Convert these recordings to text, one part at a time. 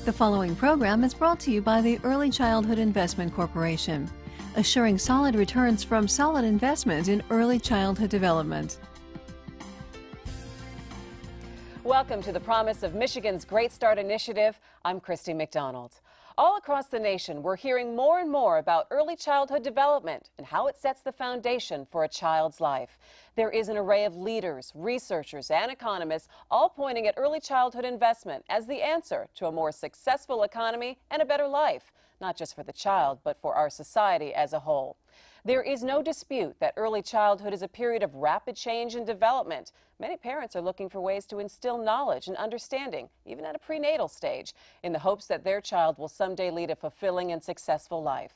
The following program is brought to you by the Early Childhood Investment Corporation, assuring solid returns from solid investment in early childhood development. Welcome to the promise of Michigan's Great Start Initiative. I'm Christy McDonald. All across the nation, we're hearing more and more about early childhood development and how it sets the foundation for a child's life. There is an array of leaders, researchers, and economists all pointing at early childhood investment as the answer to a more successful economy and a better life, not just for the child, but for our society as a whole. There is no dispute that early childhood is a period of rapid change and development. Many parents are looking for ways to instill knowledge and understanding, even at a prenatal stage, in the hopes that their child will someday lead a fulfilling and successful life.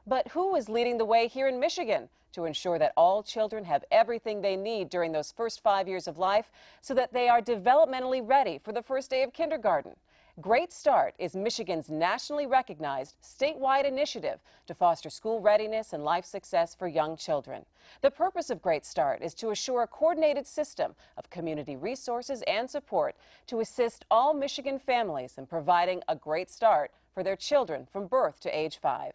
But who is leading the way here in Michigan to ensure that all children have everything they need during those first 5 years of life so that they are developmentally ready for the first day of kindergarten? Great Start is Michigan's nationally recognized statewide initiative to foster school readiness and life success for young children. The purpose of Great Start is to assure a coordinated system of community resources and support to assist all Michigan families in providing a great start for their children from birth to age 5.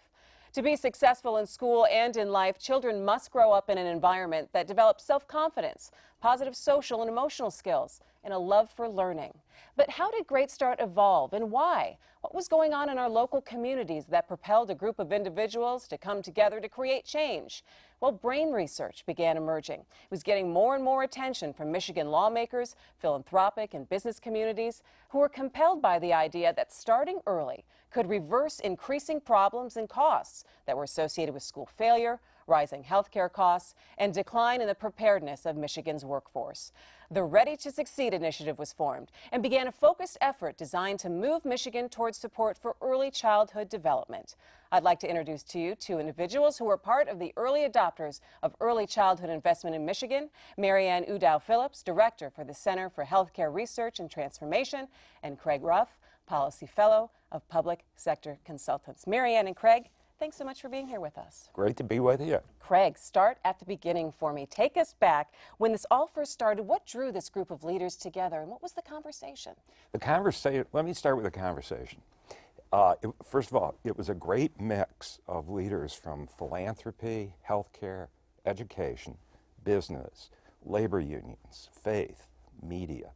To be successful in school and in life, children must grow up in an environment that develops self-confidence, positive social and emotional skills, and a love for learning. But how did Great Start evolve and why? What was going on in our local communities that propelled a group of individuals to come together to create change? Well, brain research began emerging. It was getting more and more attention from Michigan lawmakers, philanthropic and business communities who were compelled by the idea that starting early could reverse increasing problems and costs that were associated with school failure, rising healthcare costs, and decline in the preparedness of Michigan's workforce. The Ready to Succeed initiative was formed and began a focused effort designed to move Michigan towards support for early childhood development. I'd like to introduce to you two individuals who were part of the early adopters of early childhood investment in Michigan: Marianne Udow-Phillips, Director for the Center for Healthcare Research and Transformation, and Craig Ruff, Policy Fellow of Public Sector Consultants. Marianne and Craig, thanks so much for being here with us. Great to be with you. Craig, start at the beginning for me. Take us back. When this all first started, what drew this group of leaders together, and what was the conversation? Let me start with the conversation. First of all, it was a great mix of leaders from philanthropy, healthcare, education, business, labor unions, faith, media.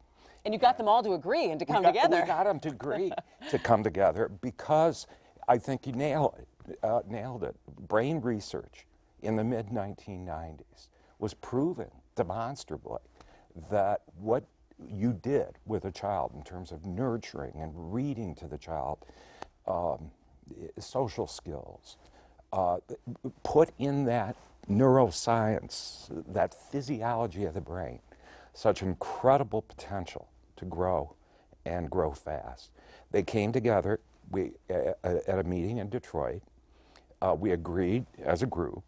And you got them all to agree and to come together. We got them to agree to come together because I think you nailed it. Brain research in the mid-1990s was proving demonstrably that what you did with a child in terms of nurturing and reading to the child, social skills, put in that neuroscience, that physiology of the brain, such incredible potential to grow and grow fast. They came together at a meeting in Detroit. We agreed as a group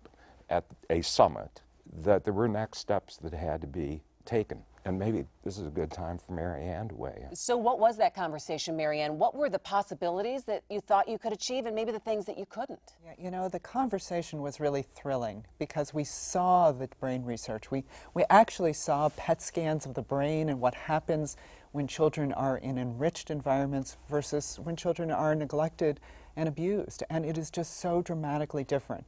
at a summit that there were next steps that had to be taken. And maybe this is a good time for Marianne to weigh in. So what was that conversation, Marianne? What were the possibilities that you thought you could achieve and maybe the things that you couldn't? Yeah, you know, the conversation was really thrilling because we saw the brain research. We actually saw PET scans of the brain and what happens when children are in enriched environments versus when children are neglected and abused. And it is just so dramatically different.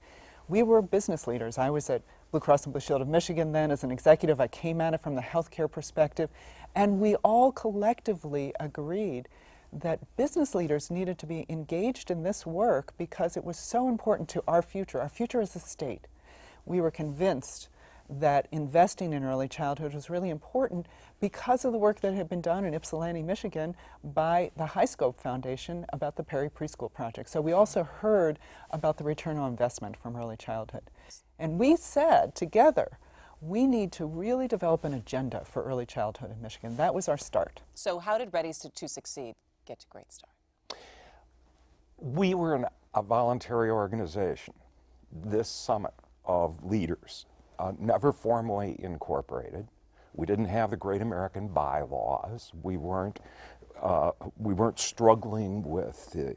We were business leaders. I was at Blue Cross and Blue Shield of Michigan then as an executive. I came at it from the healthcare perspective. And we all collectively agreed that business leaders needed to be engaged in this work because it was so important to our future as a state. We were convinced that investing in early childhood was really important because of the work that had been done in Ypsilanti, Michigan by the High Scope Foundation about the Perry Preschool Project. So we also heard about the return on investment from early childhood. And we said together, we need to really develop an agenda for early childhood in Michigan. That was our start. So how did Ready to Succeed get to Great Start? We were a voluntary organization. This summit of leaders, never formally incorporated. We didn't have the great American bylaws. We weren't struggling with the,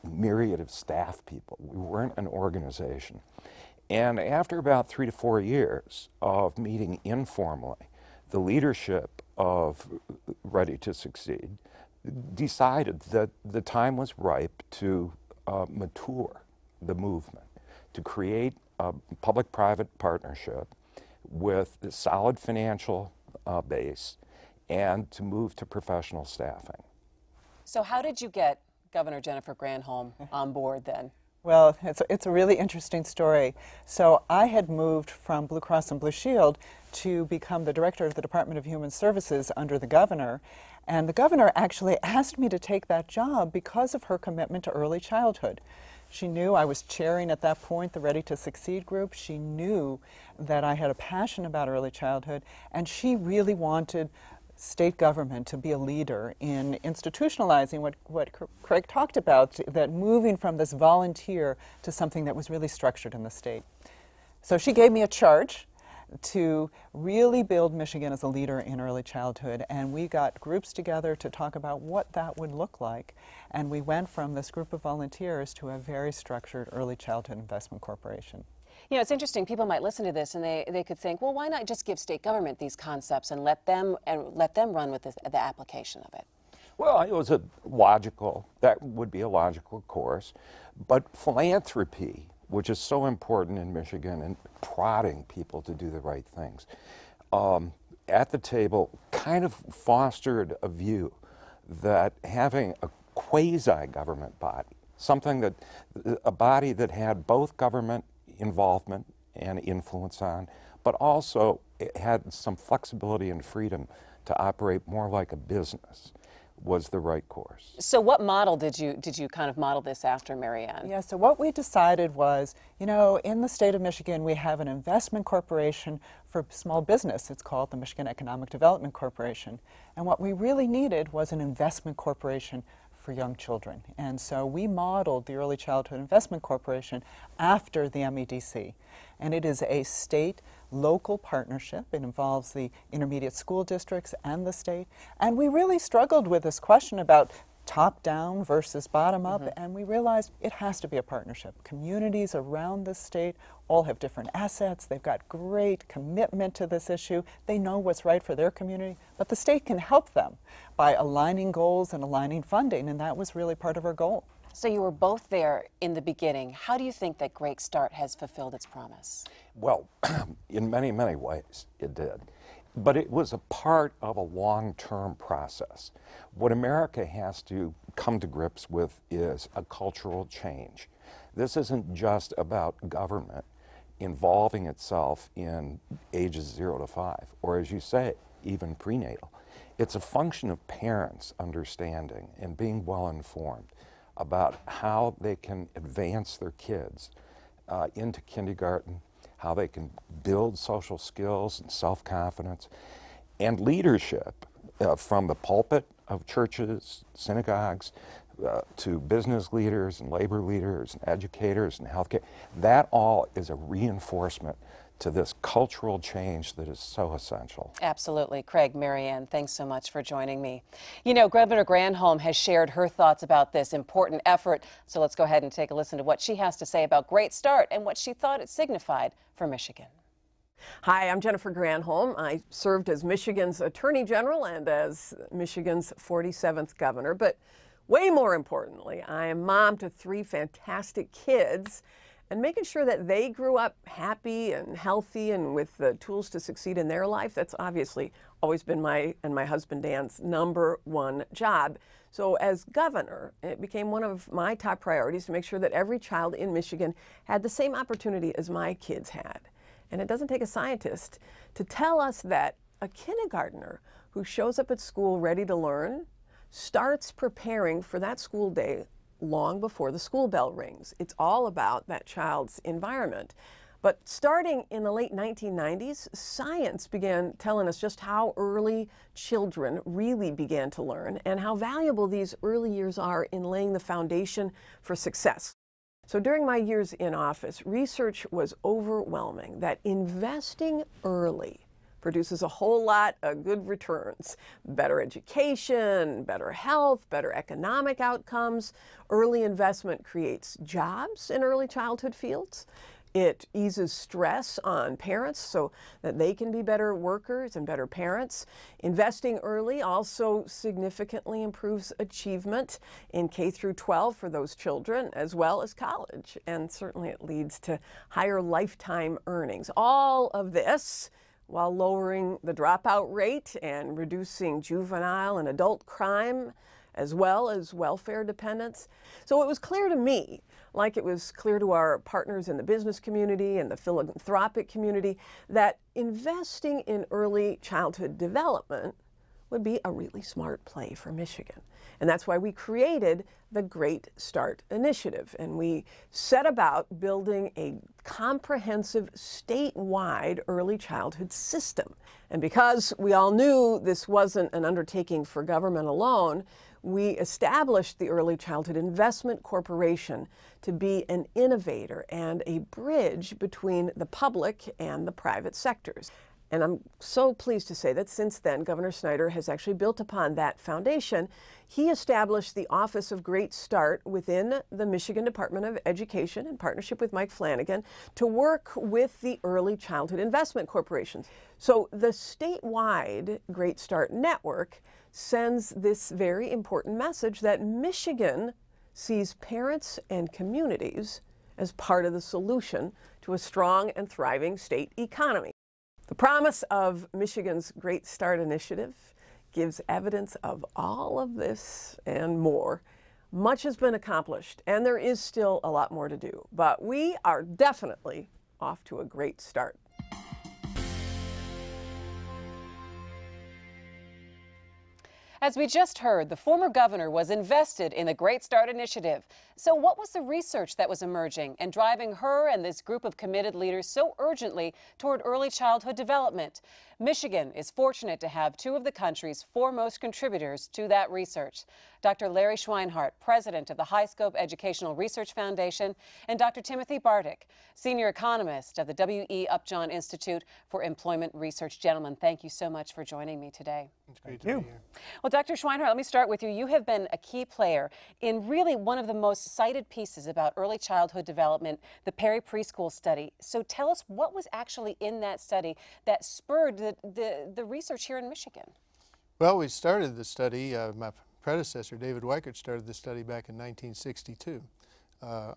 myriad of staff people. We weren't an organization. And after about 3 to 4 years of meeting informally, the leadership of Ready to Succeed decided that the time was ripe to mature the movement, to create a public-private partnership with a solid financial base, and to move to professional staffing. So how did you get Governor Jennifer Granholm on board then? Well, it's a really interesting story. So I had moved from Blue Cross and Blue Shield to become the director of the Department of Human Services under the governor. And the governor actually asked me to take that job because of her commitment to early childhood. She knew I was chairing at that point the Ready to Succeed group. She knew that I had a passion about early childhood, and she really wanted state government to be a leader in institutionalizing what Craig talked about, that moving from this volunteer to something that was really structured in the state. So she gave me a charge to really build Michigan as a leader in early childhood, and we got groups together to talk about what that would look like. And we went from this group of volunteers to a very structured early childhood investment corporation. You know, it's interesting. People might listen to this and they could think, well, why not just give state government these concepts and let them run with the application of it? Well, it was that would be a logical course, but philanthropy, which is so important in Michigan, and prodding people to do the right things, at the table kind of fostered a view that having a quasi-government body, a body that had both government involvement and influence on, but also it had some flexibility and freedom to operate more like a business, was the right course. So what model did you kind of model this after, Marianne? Yeah, so what we decided was, you know, in the state of Michigan, we have an investment corporation for small business. It's called the Michigan Economic Development Corporation. And what we really needed was an investment corporation for young children. And so we modeled the Early Childhood Investment Corporation after the MEDC. And it is a state-local partnership. It involves the intermediate school districts and the state. And we really struggled with this question about top-down versus bottom-up, and we realized it has to be a partnership. Communities around the state all have different assets. They've got great commitment to this issue. They know what's right for their community, but the state can help them by aligning goals and aligning funding, and that was really part of our goal. So you were both there in the beginning. How do you think that Great Start has fulfilled its promise? Well, in many, many ways it did. But it was a part of a long-term process. What America has to come to grips with is a cultural change. This isn't just about government involving itself in ages 0 to 5, or as you say, even prenatal. It's a function of parents understanding and being well informed about how they can advance their kids into kindergarten, how they can build social skills and self-confidence, and leadership from the pulpit of churches, synagogues, to business leaders and labor leaders and educators and healthcare. That all is a reinforcement to this cultural change that is so essential. Absolutely. Craig, Marianne, thanks so much for joining me. You know, Governor Granholm has shared her thoughts about this important effort, so let's go ahead and take a listen to what she has to say about Great Start and what she thought it signified for Michigan. Hi, I'm Jennifer Granholm. I served as Michigan's Attorney General and as Michigan's 47th governor, but way more importantly, I am mom to 3 fantastic kids, and making sure that they grew up happy and healthy and with the tools to succeed in their life, that's obviously always been my and my husband Dan's #1 job. So as governor, it became one of my top priorities to make sure that every child in Michigan had the same opportunity as my kids had. And it doesn't take a scientist to tell us that a kindergartner who shows up at school ready to learn starts preparing for that school day long before the school bell rings. It's all about that child's environment. But starting in the late 1990s, science began telling us just how early children really began to learn and how valuable these early years are in laying the foundation for success. So during my years in office, research was overwhelming that investing early produces a whole lot of good returns. Better education, better health, better economic outcomes. Early investment creates jobs in early childhood fields. It eases stress on parents so that they can be better workers and better parents. Investing early also significantly improves achievement in K through 12 for those children, as well as college. And certainly it leads to higher lifetime earnings. All of this while lowering the dropout rate and reducing juvenile and adult crime, as well as welfare dependence. So it was clear to me, like it was clear to our partners in the business community and the philanthropic community, that investing in early childhood development would be a really smart play for Michigan. And that's why we created the Great Start Initiative. And we set about building a comprehensive statewide early childhood system. And because we all knew this wasn't an undertaking for government alone, we established the Early Childhood Investment Corporation to be an innovator and a bridge between the public and the private sectors. And I'm so pleased to say that since then, Governor Snyder has actually built upon that foundation. He established the Office of Great Start within the Michigan Department of Education in partnership with Mike Flanagan to work with the Early Childhood Investment Corporation. So the statewide Great Start Network sends this very important message that Michigan sees parents and communities as part of the solution to a strong and thriving state economy. The promise of Michigan's Great Start Initiative gives evidence of all of this and more. Much has been accomplished, and there is still a lot more to do, but we are definitely off to a great start. As we just heard, the former governor was invested in the Great Start Initiative. So what was the research that was emerging and driving her and this group of committed leaders so urgently toward early childhood development? Michigan is fortunate to have two of the country's foremost contributors to that research. Dr. Larry Schreiner, president of the High Scope Educational Research Foundation, and Dr. Timothy Bartik, senior economist of the W.E. Upjohn Institute for Employment Research. Gentlemen, thank you so much for joining me today. It's great to be here. Well, Dr. Schreiner, let me start with you. You have been a key player in really one of the most cited pieces about early childhood development, the Perry Preschool study. So tell us what was actually in that study that spurred the research here in Michigan. Well, we started the study, my predecessor, David Weichert, started the study back in 1962,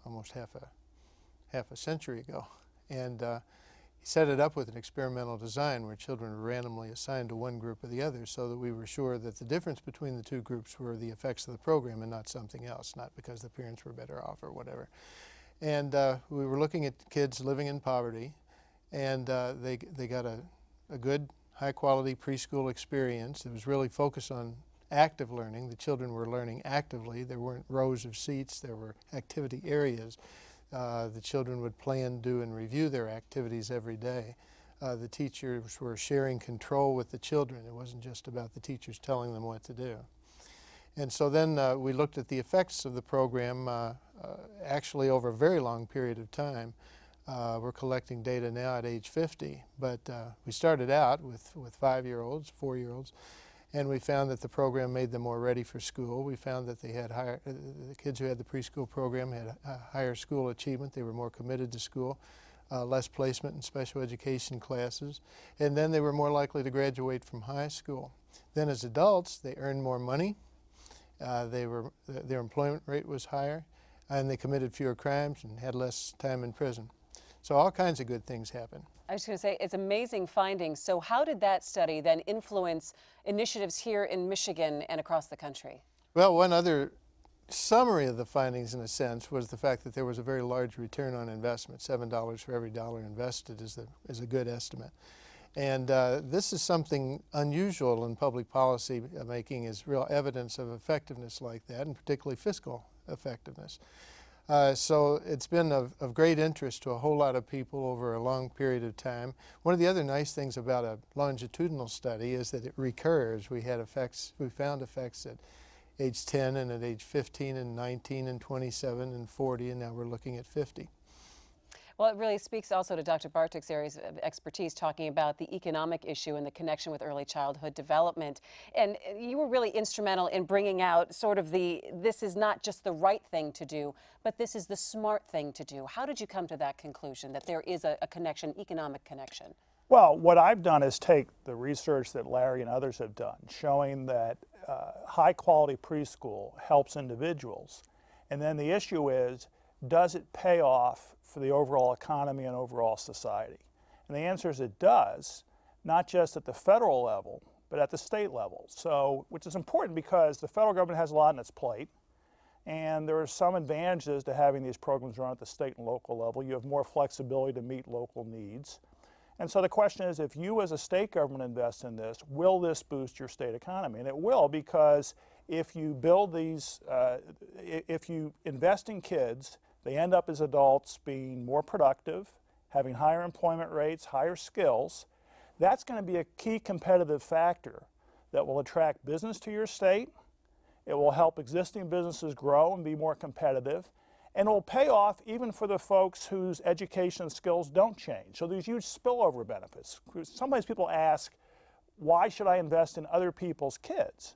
almost half a century ago. And he set it up with an experimental design where children were randomly assigned to one group or the other so that we were sure that the difference between the two groups were the effects of the program and not something else, not because the parents were better off or whatever. And we were looking at kids living in poverty, and they got a good, high-quality preschool experience. It was really focused on active learning. The children were learning actively. There weren't rows of seats. There were activity areas. The children would plan, do, and review their activities every day. The teachers were sharing control with the children. It wasn't just about the teachers telling them what to do. And so then we looked at the effects of the program actually over a very long period of time. We're collecting data now at age 50, but we started out with 5-year-olds, 4-year-olds, and we found that the program made them more ready for school. We found that they had the kids who had the preschool program had higher school achievement. They were more committed to school, less placement in special education classes, and then they were more likely to graduate from high school. Then as adults, they earned more money. Their employment rate was higher, and they committed fewer crimes and had less time in prison. So all kinds of good things happen. I was going to say, it's amazing findings. So how did that study then influence initiatives here in Michigan and across the country? Well, one other summary of the findings, in a sense, was the fact that there was a very large return on investment. $7 for every dollar invested is a good estimate. And this is something unusual in public policy making, is real evidence of effectiveness like that, and particularly fiscal effectiveness. So it's been of great interest to a whole lot of people over a long period of time. One of the other nice things about a longitudinal study is that it recurs. We found effects at age 10 and at age 15 and 19 and 27 and 40, and now we're looking at 50. Well, it really speaks also to Dr. Bartik's areas of expertise, talking about the economic issue and the connection with early childhood development. And you were really instrumental in bringing out sort of this is not just the right thing to do, but this is the smart thing to do. How did you come to that conclusion, that there is a connection, economic connection? Well, what I've done is take the research that Larry and others have done, showing that high-quality preschool helps individuals. And then the issue is, does it pay off for the overall economy and overall society? And the answer is it does, not just at the federal level, but at the state level. So, which is important because the federal government has a lot on its plate, and there are some advantages to having these programs run at the state and local level. You have more flexibility to meet local needs. And so the question is, if you as a state government invest in this, will this boost your state economy? And it will, because if you build these, if you invest in kids, they end up as adults being more productive, having higher employment rates, higher skills. That's going to be a key competitive factor that will attract business to your state. It will help existing businesses grow and be more competitive. And it will pay off even for the folks whose education skills don't change. So there's huge spillover benefits. Sometimes people ask, why should I invest in other people's kids?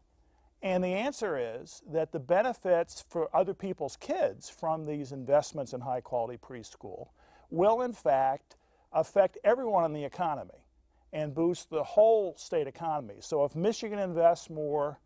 And the answer is that the benefits for other people's kids from these investments in high-quality preschool will, in fact, affect everyone in the economy and boost the whole state economy. So if Michigan invests more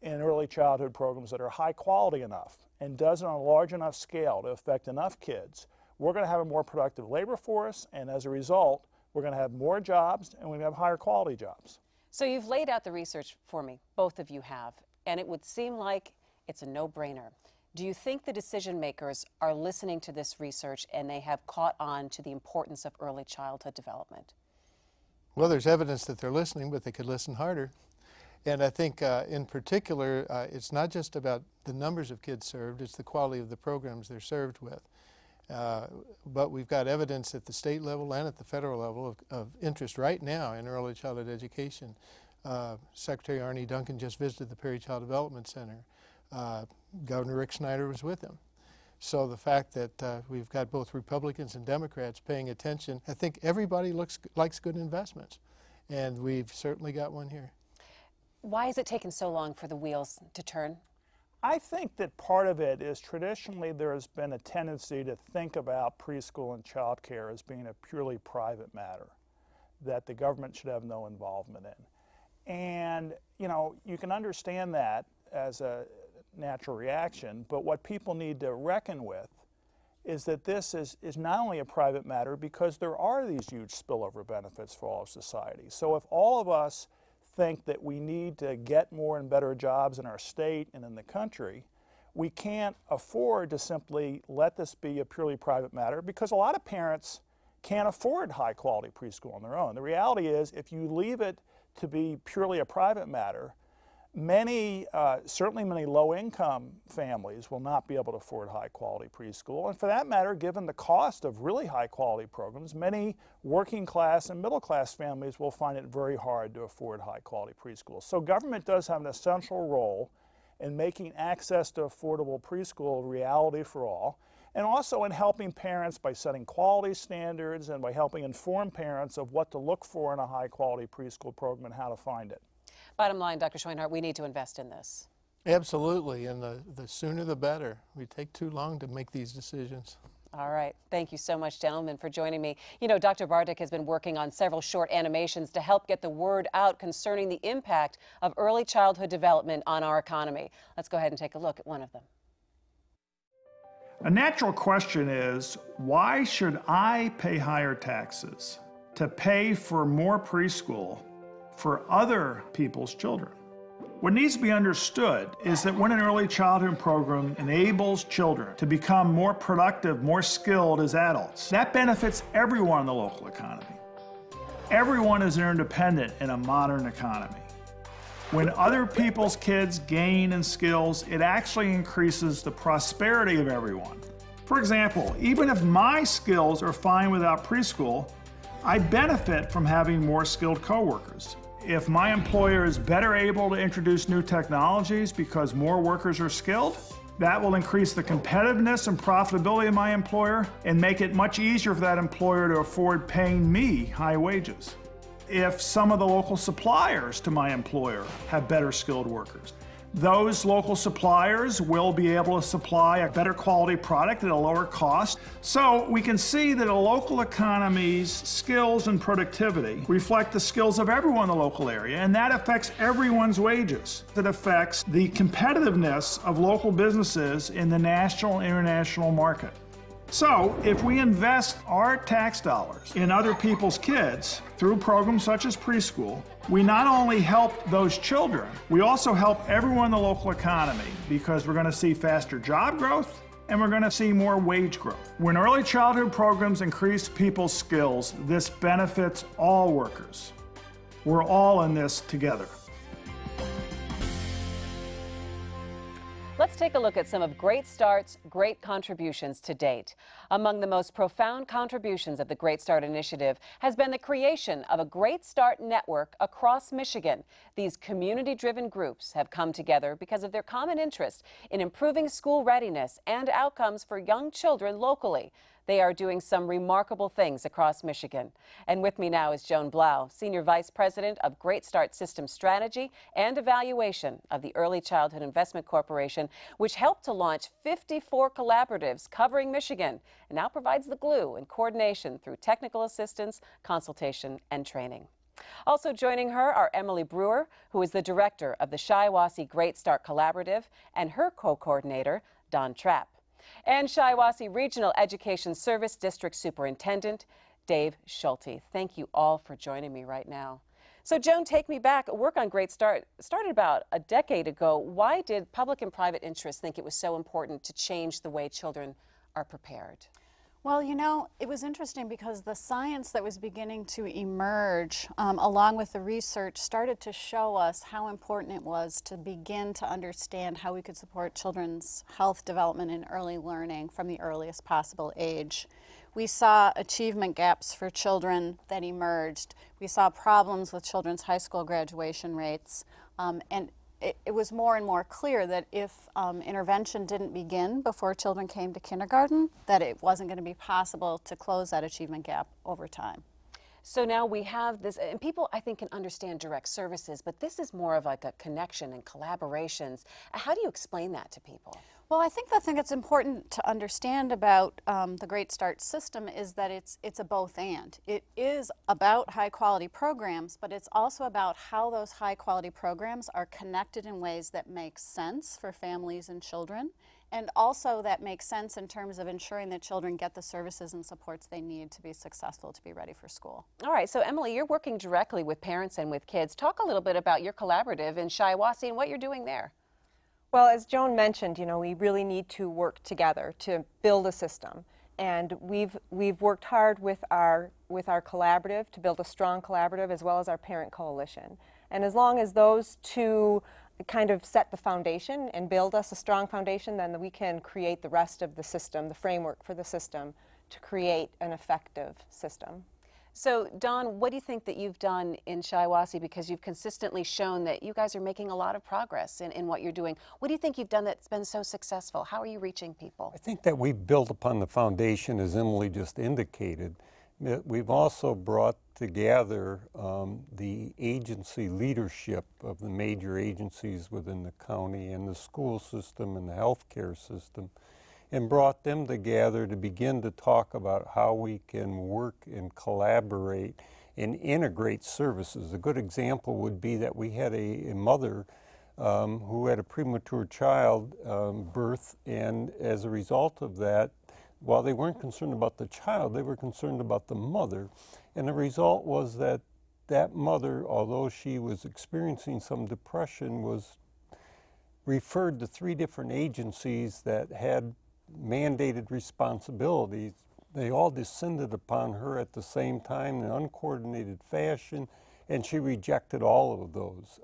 in early childhood programs that are high quality enough and does it on a large enough scale to affect enough kids, we're going to have a more productive labor force, and as a result, we're going to have more jobs and we're going to have higher quality jobs. So you've laid out the research for me, both of you have, and it would seem like it's a no-brainer. Do you think the decision makers are listening to this research and they have caught on to the importance of early childhood development? Well, there's evidence that they're listening, but they could listen harder. And I think in particular, it's not just about the numbers of kids served, it's the quality of the programs they're served with. But we've got evidence at the state level and at the federal level of interest right now in early childhood education. Secretary Arne Duncan just visited the Perry Child Development Center. Governor Rick Snyder was with him. So the fact that we've got both Republicans and Democrats paying attention, I think everybody likes good investments, and we've certainly got one here. Why has it taken so long for the wheels to turn? I think that part of it is traditionally there has been a tendency to think about preschool and child care as being a purely private matter that the government should have no involvement in. And, you know, you can understand that as a natural reaction, but what people need to reckon with is that this is not only a private matter because there are these huge spillover benefits for all of society. So if all of us think that we need to get more and better jobs in our state and in the country, we can't afford to simply let this be a purely private matter because a lot of parents can't afford high quality preschool on their own. The reality is if you leave it to be purely a private matter, many, certainly many low-income families will not be able to afford high-quality preschool. And for that matter, given the cost of really high-quality programs, many working-class and middle-class families will find it very hard to afford high-quality preschool. So government does have an essential role in making access to affordable preschool a reality for all, and also in helping parents by setting quality standards and by helping inform parents of what to look for in a high-quality preschool program and how to find it. Bottom line, Dr. Schreiner, we need to invest in this. Absolutely, and the sooner the better. We take too long to make these decisions. All right. Thank you so much, gentlemen, for joining me. You know, Dr. Bartik has been working on several short animations to help get the word out concerning the impact of early childhood development on our economy. Let's go ahead and take a look at one of them. A natural question is, why should I pay higher taxes to pay for more preschool for other people's children? What needs to be understood is that when an early childhood program enables children to become more productive, more skilled as adults, that benefits everyone in the local economy. Everyone is interdependent in a modern economy. When other people's kids gain in skills, it actually increases the prosperity of everyone. For example, even if my skills are fine without preschool, I benefit from having more skilled coworkers. If my employer is better able to introduce new technologies because more workers are skilled, That will increase the competitiveness and profitability of my employer and make it much easier for that employer to afford paying me high wages. If some of the local suppliers to my employer have better skilled workers, those local suppliers will be able to supply a better quality product at a lower cost. So we can see that a local economy's skills and productivity reflect the skills of everyone in the local area, and that affects everyone's wages. It affects the competitiveness of local businesses in the national and international market. So, if we invest our tax dollars in other people's kids through programs such as preschool, we not only help those children, we also help everyone in the local economy because we're going to see faster job growth and we're going to see more wage growth. When early childhood programs increase people's skills, this benefits all workers. We're all in this together. Let's take a look at some of Great Start's great contributions to date. Among the most profound contributions of the Great Start Initiative has been the creation of a Great Start network across Michigan. These community-driven groups have come together because of their common interest in improving school readiness and outcomes for young children locally. They are doing some remarkable things across Michigan. And with me now is Joan Blau, Senior Vice President of Great Start System Strategy and Evaluation of the Early Childhood Investment Corporation, which helped to launch 54 collaboratives covering Michigan and now provides the glue and coordination through technical assistance, consultation, and training. Also joining her are Emily Brewer, who is the director of the Shiawassee Great Start Collaborative, and her co-coordinator, Don Trapp, and Shiawassee Regional Education Service District Superintendent Dave Schulte. Thank you all for joining me right now. So Joan, take me back. Work on Great Start started about a decade ago. Why did public and private interests think it was so important to change the way children are prepared? Well, you know, it was interesting because the science that was beginning to emerge, along with the research, started to show us how important it was to begin to understand how we could support children's health development and early learning from the earliest possible age. We saw achievement gaps for children that emerged. We saw problems with children's high school graduation rates, and it was more and more clear that if intervention didn't begin before children came to kindergarten, that it wasn't going to be possible to close that achievement gap over time. So now we have this, and people I think can understand direct services, but this is more of like a connection and collaborations. How do you explain that to people? Well, I think the thing that's important to understand about the Great Start system is that it's a both and. It is about high quality programs, but it's also about how those high quality programs are connected in ways that make sense for families and children, and also that makes sense in terms of ensuring that children get the services and supports they need to be successful, to be ready for school. All right, so Emily, you're working directly with parents and with kids. Talk a little bit about your collaborative in Shiawassee and what you're doing there. Well, as Joan mentioned, you know, we really need to work together to build a system. And we've worked hard with our collaborative to build a strong collaborative as well as our parent coalition. And as long as those two kind of set the foundation and build us a strong foundation, then we can create the rest of the system, the framework for the system, to create an effective system. So, Don, what do you think that you've done in Shiawassee, because you've consistently shown that you guys are making a lot of progress in what you're doing? What do you think you've done that's been so successful? How are you reaching people? I think that we've built upon the foundation, as Emily just indicated. We've also brought together the agency leadership of the major agencies within the county and the school system and the healthcare system, and brought them together to begin to talk about how we can work and collaborate and integrate services. A good example would be that we had a mother who had a premature child birth, and as a result of that, while they weren't concerned about the child, they were concerned about the mother. And the result was that that mother, although she was experiencing some depression, was referred to 3 different agencies that had mandated responsibilities. They all descended upon her at the same time in an uncoordinated fashion, and she rejected all of those.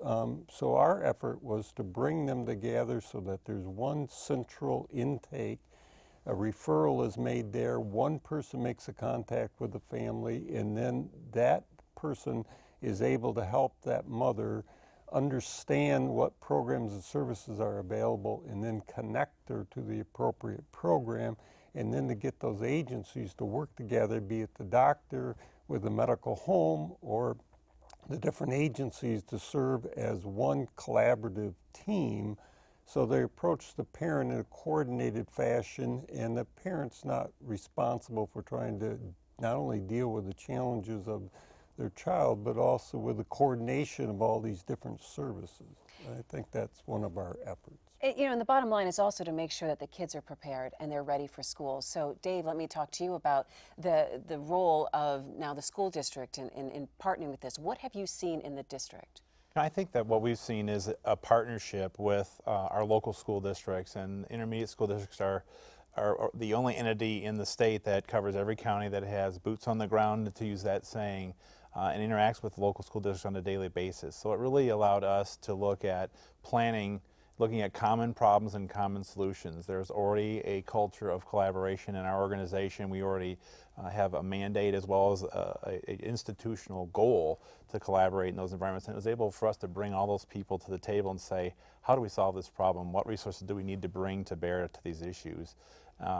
So our effort was to bring them together so that there's one central intake. A referral is made there, one person makes a contact with the family, and then that person is able to help that mother understand what programs and services are available, and then connect her to the appropriate program, and then to get those agencies to work together, be it the doctor with the medical home or the different agencies, to serve as one collaborative team. So they approach the parent in a coordinated fashion, and the parent's not responsible for trying to not only deal with the challenges of their child, but also with the coordination of all these different services. I think that's one of our efforts. You know, and the bottom line is also to make sure that the kids are prepared and they're ready for school. So, Dave, let me talk to you about the role of now the school district in partnering with this. What have you seen in the district? I think that what we've seen is a partnership with our local school districts, and intermediate school districts are the only entity in the state that covers every county that has boots on the ground, to use that saying, and interacts with local school districts on a daily basis. So it really allowed us to look at planning, looking at common problems and common solutions. There's already a culture of collaboration in our organization. We already have a mandate as well as an institutional goal to collaborate in those environments. And it was able for us to bring all those people to the table and say, how do we solve this problem? What resources do we need to bring to bear to these issues?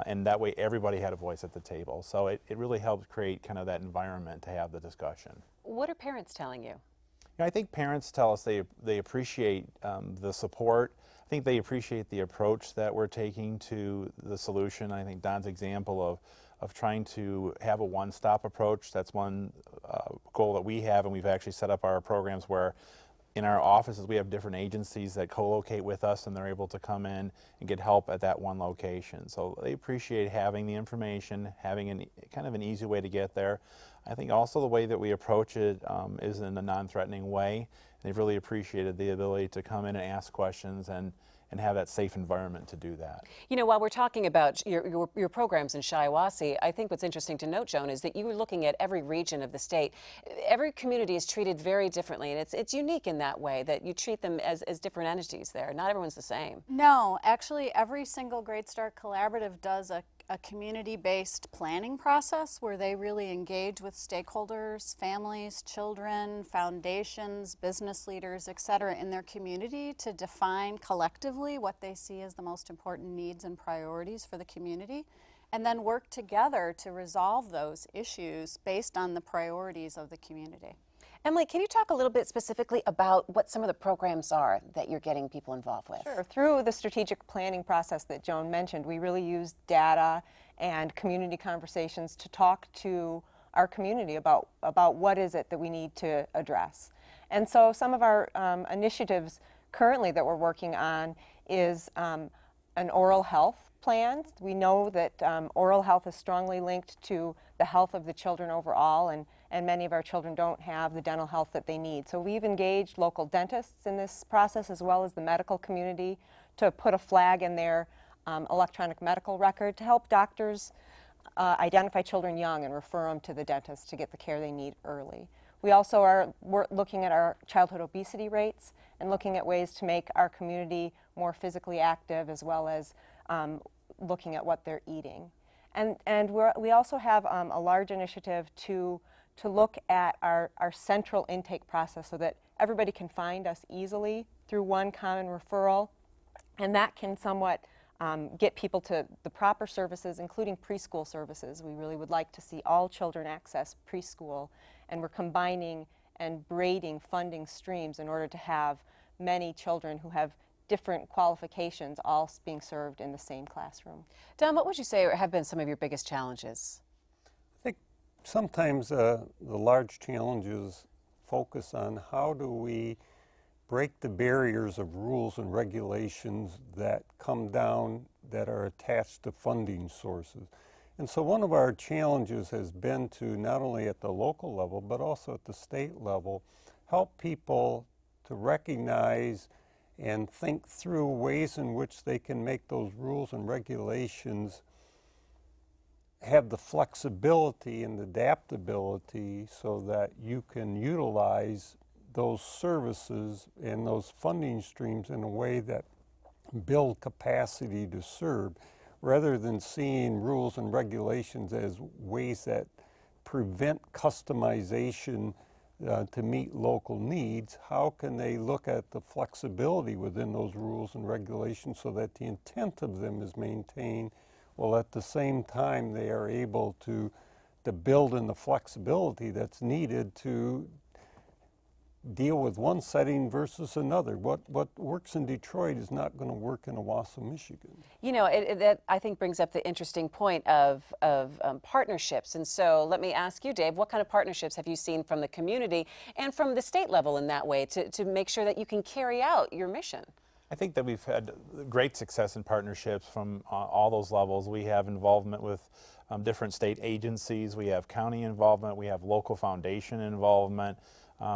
And that way everybody had a voice at the table. So it really helped create kind of that environment to have the discussion. What are parents telling you? I think parents tell us they appreciate the support. I think they appreciate the approach that we're taking to the solution. I think Don's example of trying to have a one-stop approach, that's one goal that we have, and we've actually set up our programs where in our offices we have different agencies that co-locate with us, and they're able to come in and get help at that one location. So they appreciate having the information, having kind of an easy way to get there. I think also the way that we approach it is in a non-threatening way. They've really appreciated the ability to come in and ask questions and have that safe environment to do that. You know, while we're talking about your programs in Shiawassee, I think what's interesting to note, Joan, is that you were looking at every region of the state. Every community is treated very differently, and it's unique in that way, that you treat them as different entities there. Not everyone's the same. No, actually every single Great Start Collaborative does a community-based planning process where they really engage with stakeholders, families, children, foundations, business leaders, etc. in their community to define collectively what they see as the most important needs and priorities for the community, and then work together to resolve those issues based on the priorities of the community. Emily, can you talk a little bit specifically about what some of the programs are that you're getting people involved with? Sure. Through the strategic planning process that Joan mentioned, we really use data and community conversations to talk to our community about what is it that we need to address. And so some of our initiatives currently that we're working on is an oral health plan. We know that oral health is strongly linked to the health of the children overall, and many of our children don't have the dental health that they need. So we've engaged local dentists in this process as well as the medical community to put a flag in their electronic medical record to help doctors identify children young and refer them to the dentist to get the care they need early. We also are looking at our childhood obesity rates and looking at ways to make our community more physically active, as well as looking at what they're eating. And we also have a large initiative to look at our central intake process so that everybody can find us easily through one common referral, and that can somewhat get people to the proper services, including preschool services. We really would like to see all children access preschool, and we're combining and braiding funding streams in order to have many children who have different qualifications all being served in the same classroom. Don, what would you say have been some of your biggest challenges? I think sometimes the large challenges focus on how do we break the barriers of rules and regulations that come down that are attached to funding sources. And so one of our challenges has been to, not only at the local level, but also at the state level, help people to recognize and think through ways in which they can make those rules and regulations have the flexibility and adaptability so that you can utilize those services and those funding streams in a way that build capacity to serve, rather than seeing rules and regulations as ways that prevent customization to meet local needs, how can they look at the flexibility within those rules and regulations so that the intent of them is maintained, while at the same time they are able to build in the flexibility that's needed to deal with one setting versus another. What works in Detroit is not going to work in Owasso, Michigan. You know, that I think brings up the interesting point of partnerships. And so let me ask you, Dave, what kind of partnerships have you seen from the community and from the state level in that way to make sure that you can carry out your mission? I think that we've had great success in partnerships from all those levels. We have involvement with different state agencies. We have county involvement. We have local foundation involvement.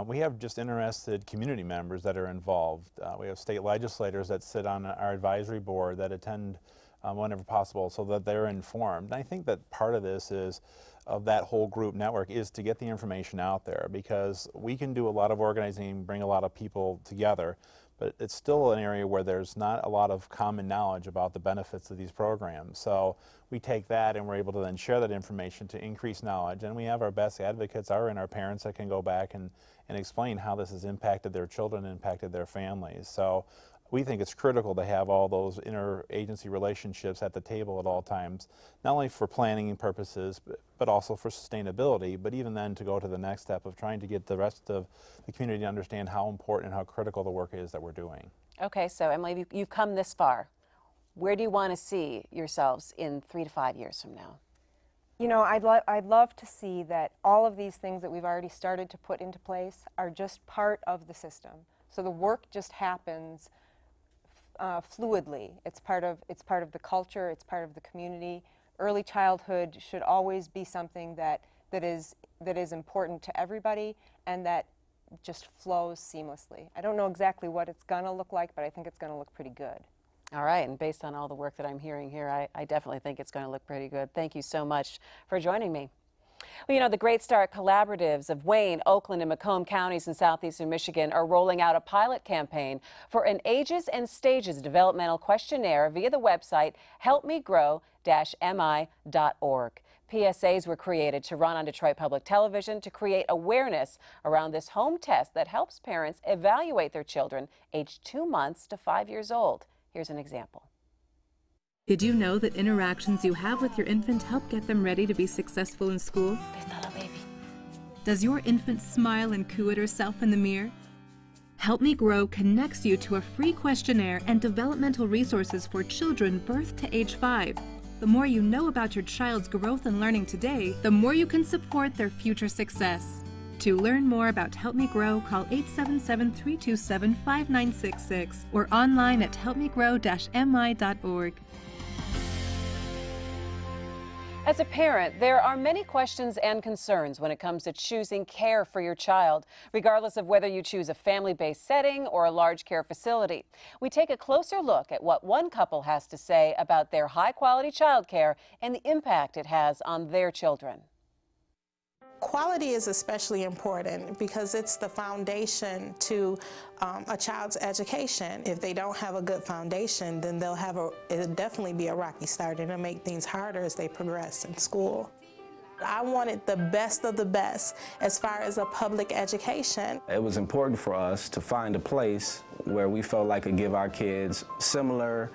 We have just interested community members that are involved. We have state legislators that sit on our advisory board that attend whenever possible so that they're informed. And I think that part of this is, of that whole group network, is to get the information out there, because we can do a lot of organizing, bring a lot of people together, but it's still an area where there's not a lot of common knowledge about the benefits of these programs. So we take that and we're able to then share that information to increase knowledge. And we have our best advocates and our parents that can go back and explain how this has impacted their children, impacted their families. So we think it's critical to have all those interagency relationships at the table at all times, not only for planning purposes, but also for sustainability, but even then to go to the next step of trying to get the rest of the community to understand how important and how critical the work is that we're doing. Okay, so Emily, you've come this far. Where do you want to see yourselves in 3 to 5 years from now? You know, I'd love to see that all of these things that we've already started to put into place are just part of the system. So the work just happens fluidly. It's part of the culture. It's part of the community. Early childhood should always be something that is important to everybody and that just flows seamlessly. I don't know exactly what it's going to look like, but I think it's going to look pretty good. All right, and based on all the work that I'm hearing here, I definitely think it's going to look pretty good. Thank you so much for joining me. Well, you know, the Great Start collaboratives of Wayne, Oakland, and Macomb counties in southeastern Michigan are rolling out a pilot campaign for an ages and stages developmental questionnaire via the website helpmegrow-mi.org. PSAs were created to run on Detroit Public Television to create awareness around this home test that helps parents evaluate their children aged 2 months to 5 years old. Here's an example. Did you know that interactions you have with your infant help get them ready to be successful in school? Does your infant smile and coo at herself in the mirror? Help Me Grow connects you to a free questionnaire and developmental resources for children birth to age 5. The more you know about your child's growth and learning today, the more you can support their future success. To learn more about Help Me Grow, call 877-327-5966 or online at helpmegrow-mi.org. As a parent, there are many questions and concerns when it comes to choosing care for your child, regardless of whether you choose a family-based setting or a large care facility. We take a closer look at what one couple has to say about their high-quality child care and the impact it has on their children. Quality is especially important because it's the foundation to a child's education. If they don't have a good foundation, then it'll definitely be a rocky start, and it'll make things harder as they progress in school. I wanted the best of the best as far as a public education. It was important for us to find a place where we felt like could give our kids similar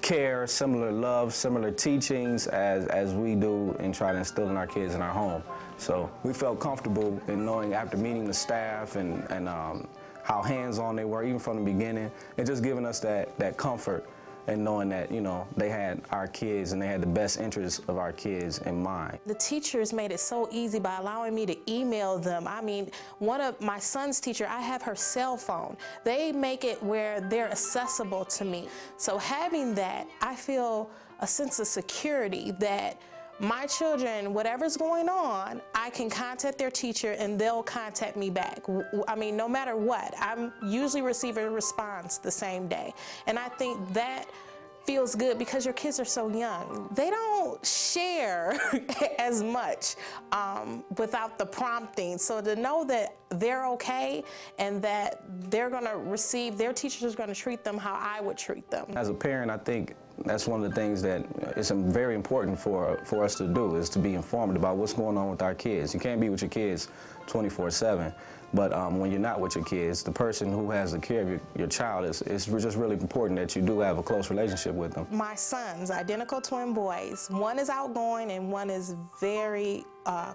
care, similar love, similar teachings as we do and try to instill in our kids in our home. So we felt comfortable in knowing after meeting the staff and how hands-on they were even from the beginning, and just giving us that comfort and knowing that, you know, they had our kids and they had the best interests of our kids in mind. The teachers made it so easy by allowing me to email them. I mean, one of my son's teacher, I have her cell phone. They make it where they're accessible to me. So having that, I feel a sense of security that my children, whatever's going on, I can contact their teacher and they'll contact me back. I mean, no matter what, I'm usually receiving a response the same day. And I think that feels good because your kids are so young. They don't share as much without the prompting. So to know that they're okay and that they're gonna receive, their teachers are gonna treat them how I would treat them. As a parent, I think that's one of the things that is very important for us to do, is to be informed about what's going on with our kids. You can't be with your kids 24/7. But when you're not with your kids, the person who has the care of your child, it's just really important that you do have a close relationship with them. My sons, identical twin boys, one is outgoing and one is very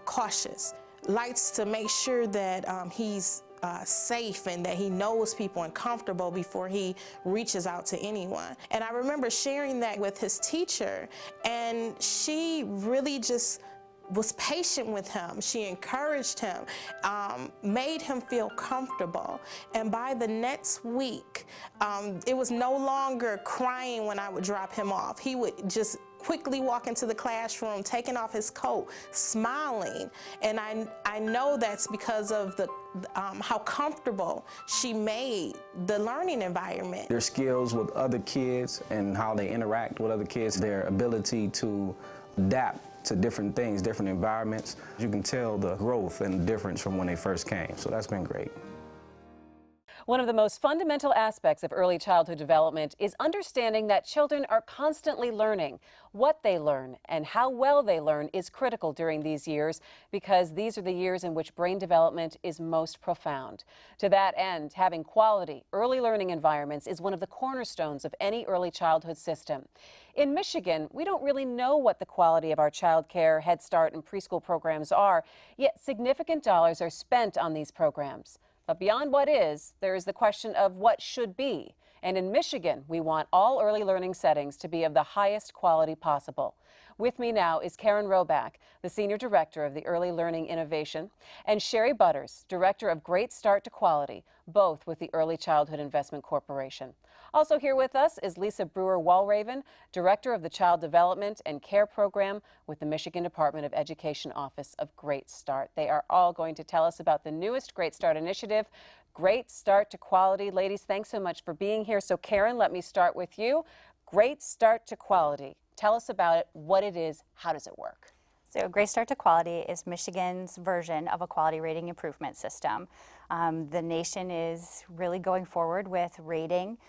cautious. Likes to make sure that he's safe and that he knows people and comfortable before he reaches out to anyone. And I remember sharing that with his teacher, and she really just was patient with him. She encouraged him, made him feel comfortable. And by the next week, it was no longer crying when I would drop him off. He would just quickly walk into the classroom, taking off his coat, smiling. And I know that's because of the how comfortable she made the learning environment. Their skills with other kids and how they interact with other kids, their ability to adapt to different things, different environments. You can tell the growth and the difference from when they first came. So that's been great. One of the most fundamental aspects of early childhood development is understanding that children are constantly learning. What they learn and how well they learn is critical during these years, because these are the years in which brain development is most profound. To that end, having quality early learning environments is one of the cornerstones of any early childhood system. In Michigan, we don't really know what the quality of our child care, Head Start, and preschool programs are, yet significant dollars are spent on these programs. But beyond what is, there is the question of what should be. And in Michigan, we want all early learning settings to be of the highest quality possible. With me now is Karen Roback, the Senior Director of the Early Learning Innovation, and Sherry Butters, Director of Great Start to Quality, both with the Early Childhood Investment Corporation. Also here with us is Lisa Brewer-Walraven, Director of the Child Development and Care Program with the Michigan Department of Education Office of Great Start. They are all going to tell us about the newest Great Start initiative, Great Start to Quality. Ladies, thanks so much for being here. So Karen, let me start with you. Great Start to Quality. Tell us about it, what it is, how does it work? So Great Start to Quality is Michigan's version of a quality rating improvement system. The nation is really going forward with rating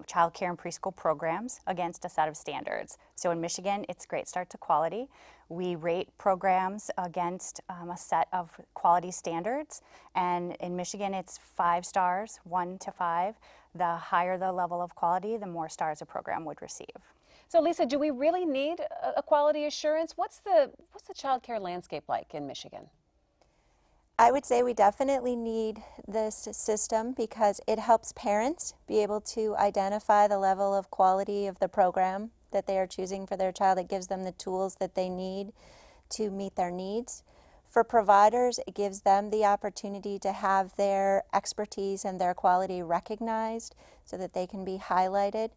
child care and preschool programs against a set of standards. So in Michigan, it's Great Start to Quality. We rate programs against a set of quality standards, and in Michigan, it's 5 stars, 1 to 5. The higher the level of quality, the more stars a program would receive. So Lisa, do we really need a quality assurance? What's the child care landscape like in Michigan? I would say we definitely need this system because it helps parents be able to identify the level of quality of the program that they are choosing for their child. It gives them the tools that they need to meet their needs. For providers, it gives them the opportunity to have their expertise and their quality recognized so that they can be highlighted.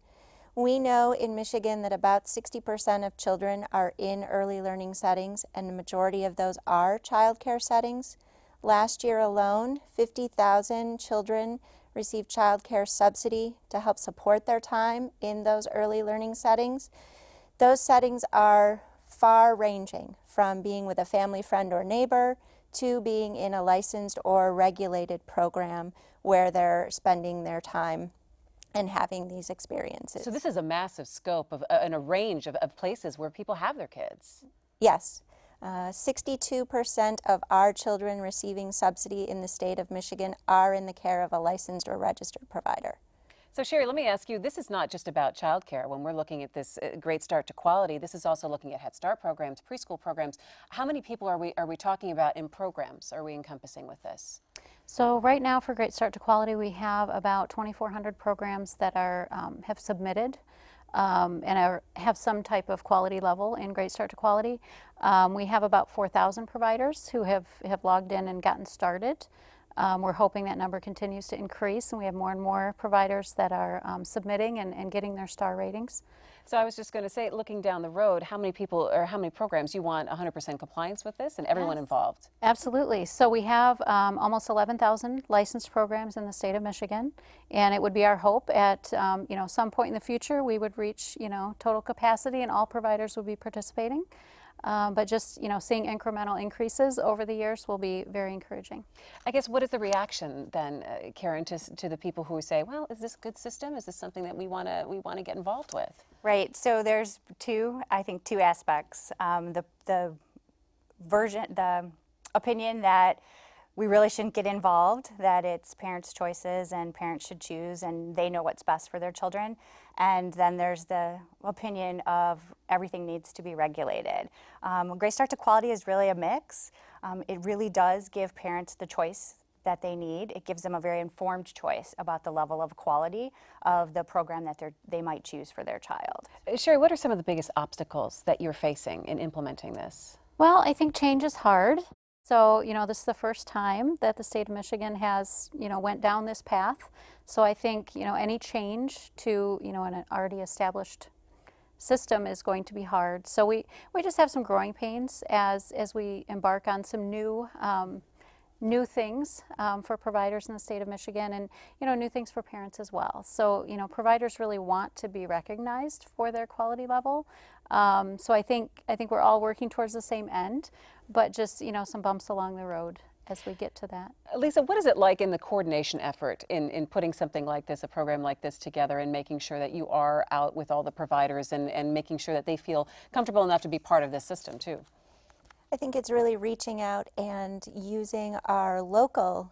We know in Michigan that about 60% of children are in early learning settings, and the majority of those are child care settings. Last year alone, 50,000 children received child care subsidy to help support their time in those early learning settings. Those settings are far-ranging, from being with a family friend or neighbor to being in a licensed or regulated program where they're spending their time and having these experiences. So this is a massive scope of and a range of places where people have their kids. Yes. 62% of our children receiving subsidy in the state of Michigan are in the care of a licensed or registered provider. So Sherry, let me ask you, this is not just about childcare. When we're looking at this Great Start to Quality, this is also looking at Head Start programs, preschool programs. How many people are we talking about in programs are we encompassing with this? So right now for Great Start to Quality, we have about 2,400 programs that are have submitted and have some type of quality level in Great Start to Quality. We have about 4,000 providers who have logged in and gotten started. We're hoping that number continues to increase, and we have more and more providers that are submitting and getting their star ratings. So I was just going to say, looking down the road, how many people or how many programs you want 100% compliance with this and everyone involved? Absolutely. So we have almost 11,000 licensed programs in the state of Michigan, and it would be our hope at some point in the future we would reach total capacity and all providers would be participating. But just seeing incremental increases over the years will be very encouraging. I guess what is the reaction then, Karen, to the people who say, well, is this a good system? Is this something that we want to get involved with? Right. So there's two aspects. The opinion that we really shouldn't get involved, that it's parents' choices and parents should choose and they know what's best for their children. And then there's the opinion of everything needs to be regulated. Great Start to Quality is really a mix. It really does give parents the choice that they need. It gives them a very informed choice about the level of quality of the program that they might choose for their child. Sherry, what are some of the biggest obstacles that you're facing in implementing this? Well, I think change is hard. So, this is the first time that the state of Michigan has, went down this path. So I think, any change to, an already established system is going to be hard. So we just have some growing pains as we embark on some new things for providers in the state of Michigan, and new things for parents as well. So providers really want to be recognized for their quality level. So I think we're all working towards the same end, but just some bumps along the road as we get to that. Lisa, what is it like in the coordination effort in putting something like this, a program like this together, and making sure that you are out with all the providers and making sure that they feel comfortable enough to be part of this system too? I think it's really reaching out and using our local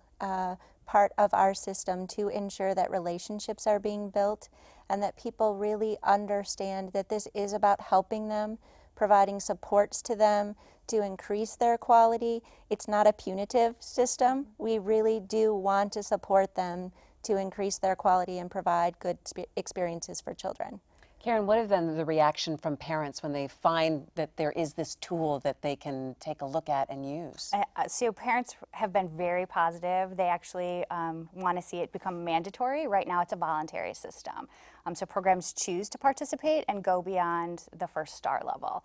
part of our system to ensure that relationships are being built and that people really understand that this is about helping them, providing supports to them to increase their quality. It's not a punitive system. We really do want to support them to increase their quality and provide good experiences for children. Karen, what has been the reaction from parents when they find that there is this tool that they can take a look at and use? So parents have been very positive. They actually want to see it become mandatory. Right now it's a voluntary system. So programs choose to participate and go beyond the first star level.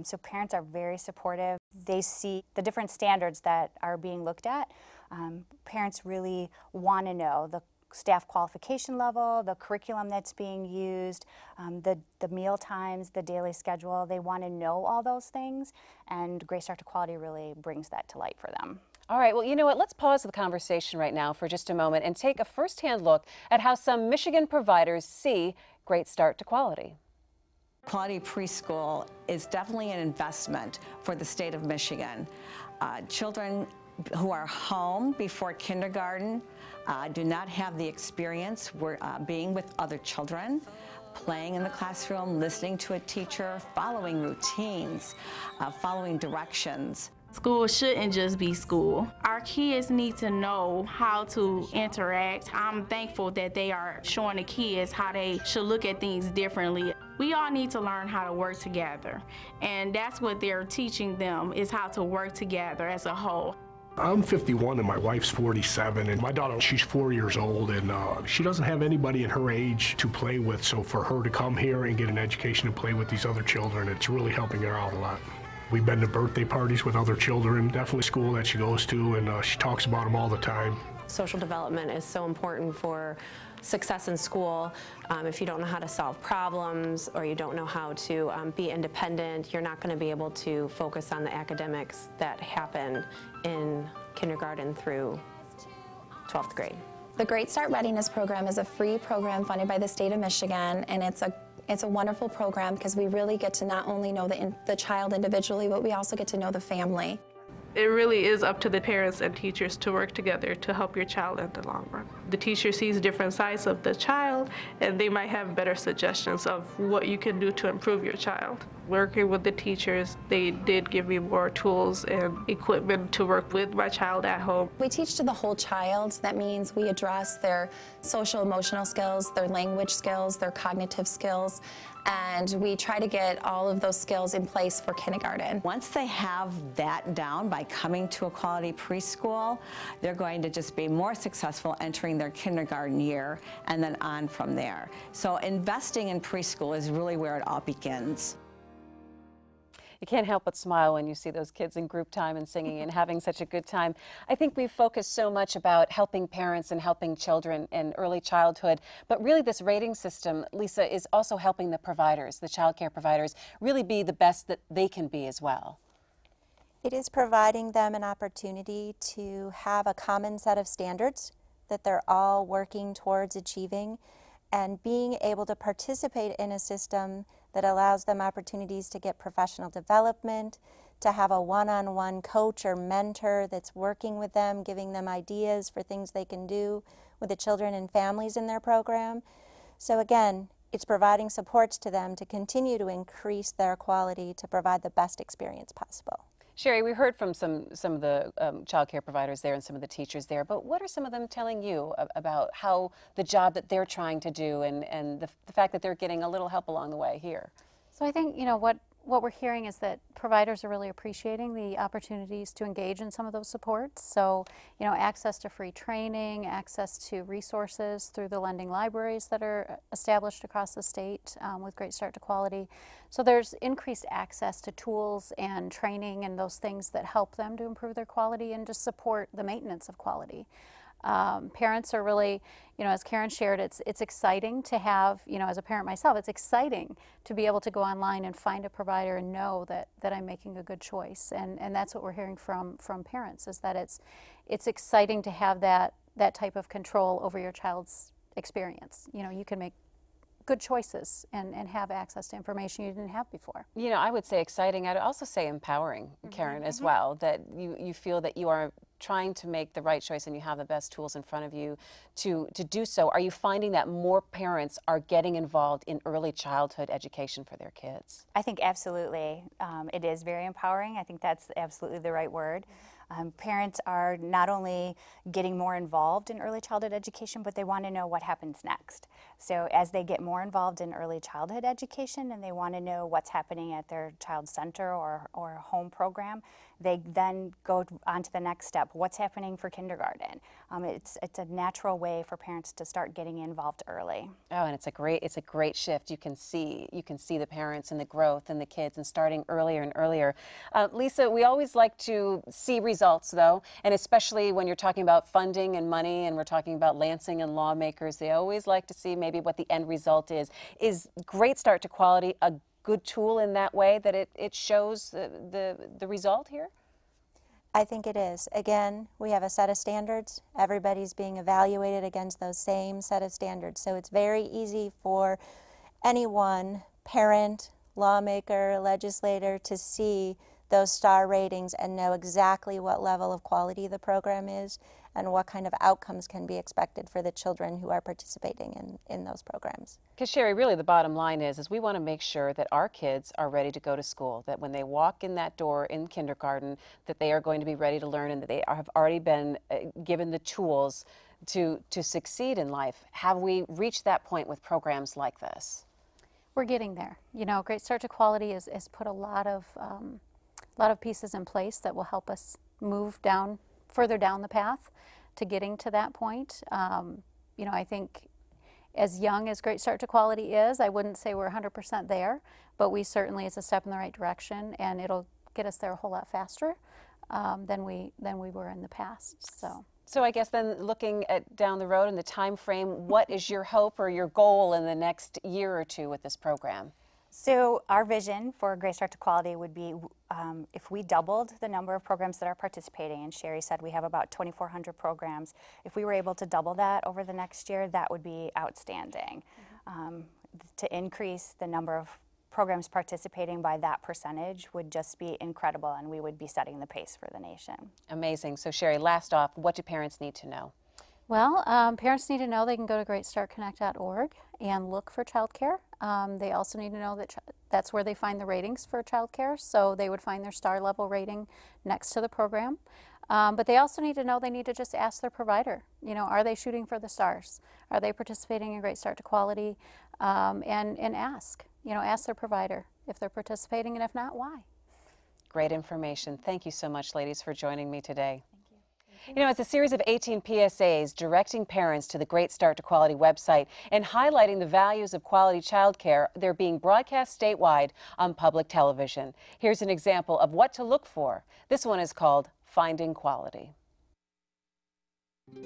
So parents are very supportive. They see the different standards that are being looked at. Parents really want to know the staff qualification level, the curriculum that's being used, the meal times, the daily schedule. They want to know all those things, and Great Start to Quality really brings that to light for them. All right, well, you know what? Let's pause the conversation right now for just a moment and take a first-hand look at how some Michigan providers see Great Start to Quality. Quality preschool is definitely an investment for the state of Michigan. Children who are home before kindergarten do not have the experience being with other children, playing in the classroom, listening to a teacher, following routines, following directions. School shouldn't just be school. Our kids need to know how to interact. I'm thankful that they are showing the kids how they should look at things differently. We all need to learn how to work together, and that's what they're teaching them, is how to work together as a whole. I'm 51 and my wife's 47, and my daughter, she's 4 years old, and she doesn't have anybody in her age to play with, so for her to come here and get an education and play with these other children, it's really helping her out a lot. We've been to birthday parties with other children, definitely school that she goes to, and she talks about them all the time. Social development is so important for success in school. If you don't know how to solve problems or you don't know how to be independent, you're not going to be able to focus on the academics that happen in kindergarten through 12th grade. The Great Start Readiness Program is a free program funded by the state of Michigan, and it's a wonderful program because we really get to not only know the child individually, but we also get to know the family. It really is up to the parents and teachers to work together to help your child in the long run. The teacher sees different sides of the child, and they might have better suggestions of what you can do to improve your child. Working with the teachers, they did give me more tools and equipment to work with my child at home. We teach to the whole child. That means we address their social emotional skills, their language skills, their cognitive skills, and we try to get all of those skills in place for kindergarten. Once they have that down by coming to a quality preschool, they're going to just be more successful entering their kindergarten year and then on from there. So investing in preschool is really where it all begins. You can't help but smile when you see those kids in group time and singing and having such a good time. I think we've focused so much about helping parents and helping children in early childhood, but really this rating system, Lisa, is also helping the providers, the child care providers, really be the best that they can be as well. It is providing them an opportunity to have a common set of standards that they're all working towards achieving, and being able to participate in a system that allows them opportunities to get professional development, to have a one-on-one coach or mentor that's working with them, giving them ideas for things they can do with the children and families in their program. So again, it's providing supports to them to continue to increase their quality to provide the best experience possible. Sherry, we heard from some of the child care providers there and some of the teachers there, but what are some of them telling you about how the job that they're trying to do and the fact that they're getting a little help along the way here? So I think, you know, what we're hearing is that providers are really appreciating the opportunities to engage in some of those supports. So, you know, access to free training, access to resources through the lending libraries that are established across the state with Great Start to Quality. So there's increased access to tools and training and those things that help them to improve their quality and just support the maintenance of quality. Parents are really, you know, as Karen shared, it's exciting to have, you know, as a parent myself, it's exciting to be able to go online and find a provider and know that I'm making a good choice. And that's what we're hearing from parents, is that it's exciting to have that type of control over your child's experience. You know, you can make good choices and have access to information you didn't have before. You know, I would say exciting. I'd also say empowering, Karen, as well, that you feel that you are trying to make the right choice and you have the best tools in front of you to do so. Are you finding that more parents are getting involved in early childhood education for their kids? I think absolutely. It is very empowering. I think that's absolutely the right word. Parents are not only getting more involved in early childhood education, but they want to know what happens next. So as they get more involved in early childhood education and they want to know what's happening at their child center or home program, they then go on to the next step. What's happening for kindergarten? It's a natural way for parents to start getting involved early. Oh, and it's a great shift. You can see the parents and the growth and the kids and starting earlier and earlier. Lisa, we always like to see results though, and especially when you're talking about funding and money and we're talking about Lansing and lawmakers, they always like to see maybe what the end result is. Is Great Start to Quality a good tool in that way, that it shows the result here? I think it is. Again, we have a set of standards. Everybody's being evaluated against those same set of standards. So it's very easy for anyone, parent, lawmaker, legislator, to see those star ratings and know exactly what level of quality the program is and what kind of outcomes can be expected for the children who are participating in those programs. Because Sherry, really the bottom line is we want to make sure that our kids are ready to go to school, that when they walk in that door in kindergarten, that they are going to be ready to learn and that they have already been given the tools to succeed in life. Have we reached that point with programs like this? We're getting there. You know, Great Start to Quality has put a lot of pieces in place that will help us move further down the path to getting to that point. You know, I think as young as Great Start to Quality is, I wouldn't say we're 100% there, but we certainly, it's a step in the right direction, and it'll get us there a whole lot faster than we were in the past. So I guess then looking down the road in the time frame, what is your hope or your goal in the next year or two with this program? So our vision for Great Start to Quality would be if we doubled the number of programs that are participating, and Sherry said we have about 2,400 programs, if we were able to double that over the next year, that would be outstanding. To increase the number of programs participating by that percentage would just be incredible, and we would be setting the pace for the nation. Amazing. So Sherry, last off, what do parents need to know? Well, parents need to know they can go to greatstartconnect.org and look for childcare. They also need to know that that's where they find the ratings for childcare, so they would find their star level rating next to the program. But they also need to know they need to just ask their provider, you know, are they shooting for the stars? Are they participating in Great Start to Quality? And ask, you know, ask their provider if they're participating, and if not, why? Great information. Thank you so much, ladies, for joining me today. You know, it's a series of 18 PSAs directing parents to the Great Start to Quality website and highlighting the values of quality childcare. They're being broadcast statewide on public television. Here's an example of what to look for. This one is called Finding Quality.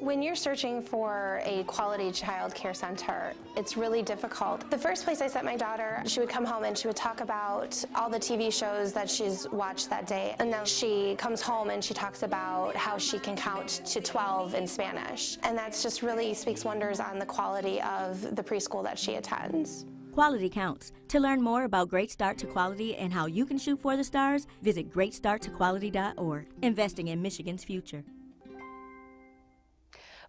When you're searching for a quality child care center, it's really difficult. The first place I sent my daughter, she would come home and she would talk about all the TV shows that she's watched that day. And now she comes home and she talks about how she can count to 12 in Spanish. And that's just really speaks wonders on the quality of the preschool that she attends. Quality counts. To learn more about Great Start to Quality and how you can shoot for the stars, visit greatstarttoquality.org. Investing in Michigan's future.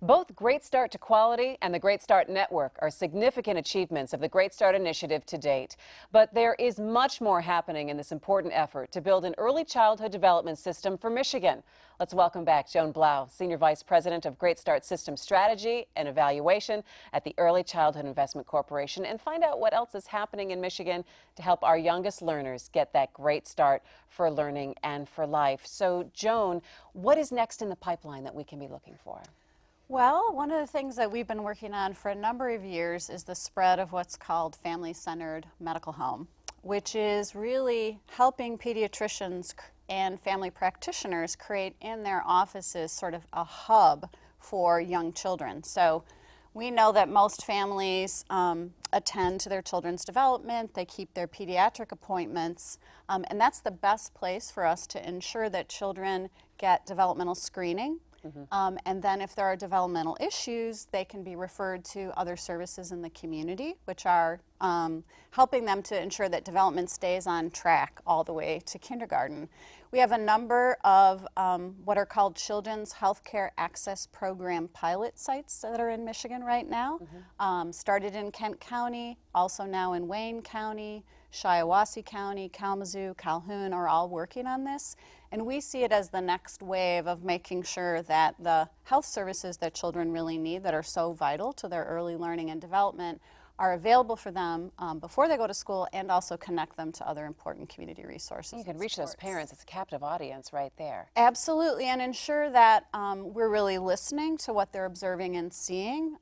Both Great Start to Quality and the Great Start Network are significant achievements of the Great Start Initiative to date. But there is much more happening in this important effort to build an early childhood development system for Michigan. Let's welcome back Joan Blau, Senior Vice President of Great Start System Strategy and Evaluation at the Early Childhood Investment Corporation, and find out what else is happening in Michigan to help our youngest learners get that great start for learning and for life. So, Joan, what is next in the pipeline that we can be looking for? Well, one of the things that we've been working on for a number of years is the spread of what's called family-centered medical home, which is really helping pediatricians and family practitioners create in their offices sort of a hub for young children. So we know that most families attend to their children's development, they keep their pediatric appointments, and that's the best place for us to ensure that children get developmental screening. And then if there are developmental issues, they can be referred to other services in the community, which are helping them to ensure that development stays on track all the way to kindergarten. We have a number of what are called Children's Healthcare Access Program pilot sites that are in Michigan right now. Started in Kent County, also now in Wayne County, Shiawassee County, Kalamazoo, Calhoun are all working on this. And we see it as the next wave of making sure that the health services that children really need that are so vital to their early learning and development are available for them before they go to school, and also connect them to other important community resources. You can reach those parents. It's a captive audience right there. Absolutely, and ensure that we're really listening to what they're observing and seeing,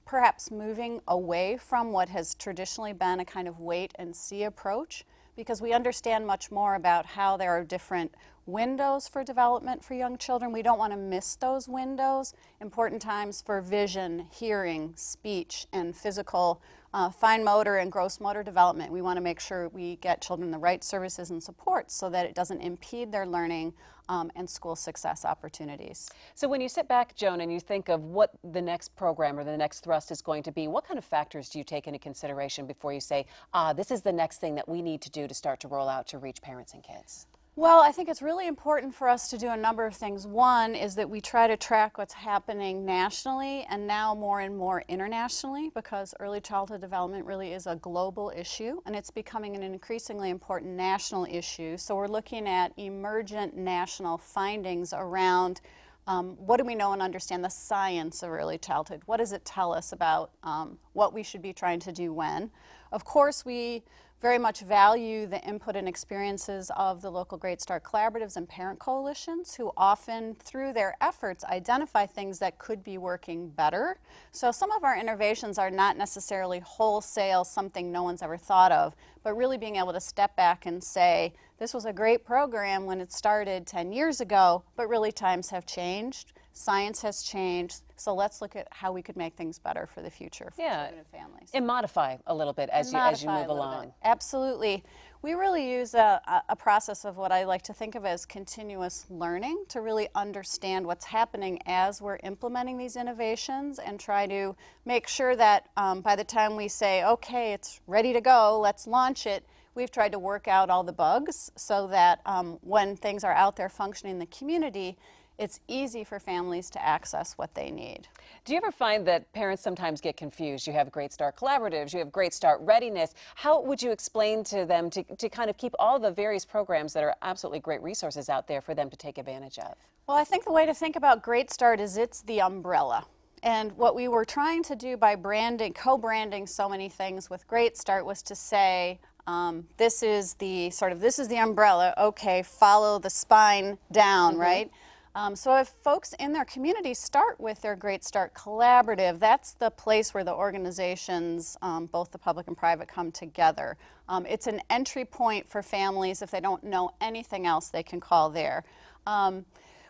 perhaps moving away from what has traditionally been a kind of wait and see approach, because we understand much more about how there are different windows for development for young children. We don't want to miss those windows. Important times for vision, hearing, speech, and physical, fine motor and gross motor development. We want to make sure we get children the right services and supports so that it doesn't impede their learning and school success opportunities. So when you sit back, Joan, and you think of what the next program or the next thrust is going to be, what kind of factors do you take into consideration before you say, this is the next thing that we need to do to start to roll out to reach parents and kids? Well, I think it's really important for us to do a number of things. One is that we try to track what's happening nationally and now more and more internationally, because early childhood development really is a global issue and it's becoming an increasingly important national issue. So we're looking at emergent national findings around what do we know and understand the science of early childhood? What does it tell us about what we should be trying to do when? Of course, we very much value the input and experiences of the local Great Start collaboratives and parent coalitions, who often, through their efforts, identify things that could be working better. So some of our innovations are not necessarily wholesale, something no one's ever thought of, but really being able to step back and say, this was a great program when it started 10 years ago, but really times have changed. Science has changed, so let's look at how we could make things better for the future for children and families. And modify a little bit as you move along. Absolutely. We really use a process of what I like to think of as continuous learning to really understand what's happening as we're implementing these innovations, and try to make sure that by the time we say, okay, it's ready to go, let's launch it, we've tried to work out all the bugs so that when things are out there functioning in the community, it's easy for families to access what they need. Do you ever find that parents sometimes get confused? You have Great Start Collaboratives, you have Great Start Readiness. How would you explain to them to kind of keep all the various programs that are absolutely great resources out there for them to take advantage of? Well, I think the way to think about Great Start is it's the umbrella. And what we were trying to do by co-branding so many things with Great Start was to say, this is the umbrella, okay, follow the spine down, right? So if folks in their community start with their Great Start Collaborative, that's the place where the organizations, both the public and private, come together. It's an entry point for families. If they don't know anything else, they can call there.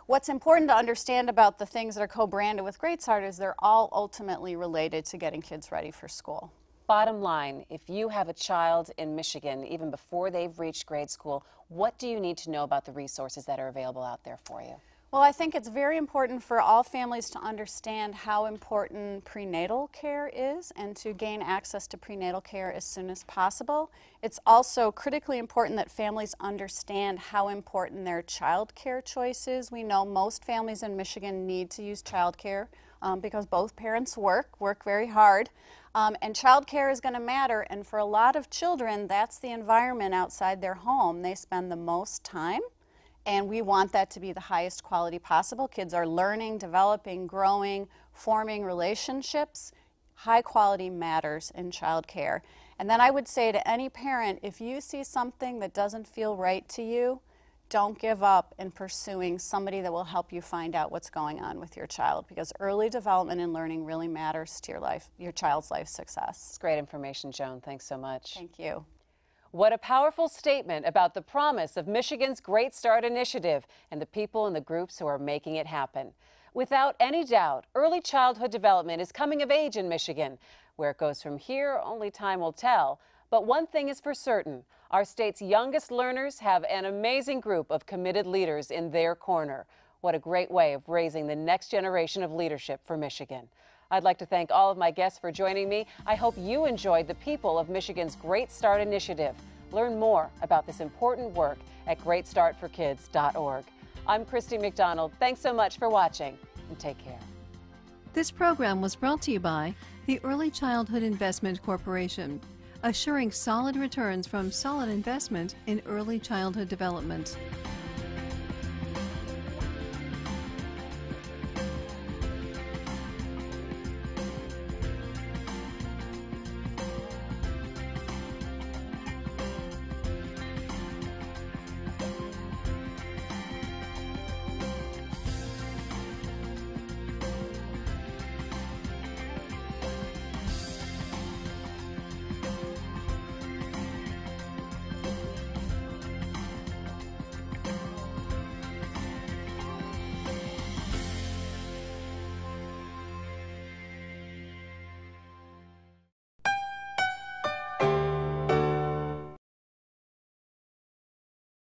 What's important to understand about the things that are co-branded with Great Start is they're all ultimately related to getting kids ready for school. Bottom line, if you have a child in Michigan, even before they've reached grade school, what do you need to know about the resources that are available out there for you? Well, I think it's very important for all families to understand how important prenatal care is and to gain access to prenatal care as soon as possible. It's also critically important that families understand how important their child care choice is. We know most families in Michigan need to use child care because both parents work very hard. And child care is going to matter, and for a lot of children, that's the environment outside their home they spend the most time. And we want that to be the highest quality possible. Kids are learning, developing, growing, forming relationships. High quality matters in child care. And then I would say to any parent, if you see something that doesn't feel right to you, don't give up in pursuing somebody that will help you find out what's going on with your child, because early development and learning really matters to your child's life success. It's great information, Joan. Thanks so much. Thank you. What a powerful statement about the promise of Michigan's Great Start Initiative and the people and the groups who are making it happen. Without any doubt, early childhood development is coming of age in Michigan. Where it goes from here, only time will tell. But one thing is for certain, our state's youngest learners have an amazing group of committed leaders in their corner. What a great way of raising the next generation of leadership for Michigan. I'd like to thank all of my guests for joining me. I hope you enjoyed the people of Michigan's Great Start Initiative. Learn more about this important work at greatstartforkids.org. I'm Christy McDonald. Thanks so much for watching, and take care. This program was brought to you by the Early Childhood Investment Corporation, assuring solid returns from solid investment in early childhood development.